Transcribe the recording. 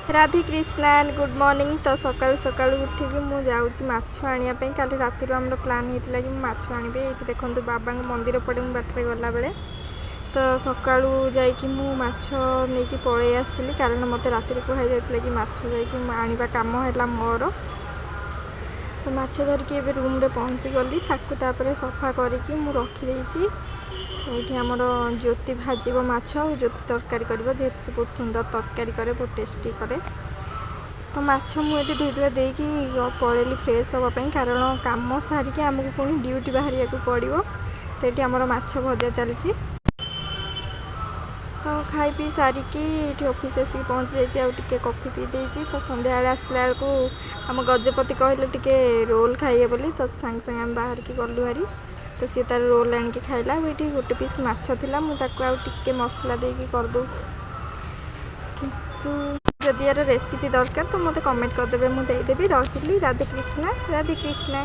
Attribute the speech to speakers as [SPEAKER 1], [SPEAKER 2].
[SPEAKER 1] Radhe Krishna and good morning. तो सकाल सकाल उठिकी मु जाऊँगी माछ आने काली राति आम प्लान होता कि माछ आने ये देखो बाबा मंदिर पड़े मुझे बाटर गला बेले तो सकालू जाकि माछ नहीं पलि आसली कारण मत राति कहुई जाता कि माछ जाना कम है मोर। तो माछ धरिकी रूम रे पहुँची गली तापर सफा करके रखीदे। ये आमर ज्योति भाजब माछ ज्योति तरकारी कर जेहेतु से बहुत सुंदर तरकारी करे बहुत टेस्टी करे। तो माछ मुझे धोई देकी पलैली फ्रेश हाँपाई कारण कम सारिकी आमको पुणी ड्यूटी बाहर को पड़ो। तो ये आमर माछ भजा चलती। तो खाई पी सारिकी ये ऑफिस आसिक पहुँची जाइए कॉफी पी देती। तो संध्या आसला बेलू आम गजपति कहले टिके रोल खाइए बोली तो सांगे सांगे आम बाहर की गलु हारी। तो सी तार रोल आणिकी खाइला ये गोटे पीस माछ थिला मुझे मसला देकी करदे किंतु जदि यार रेसिपी दरकार तो मत कमेंट करदे मुझे देदेवी। रही राधे कृष्णा राधे कृष्णा।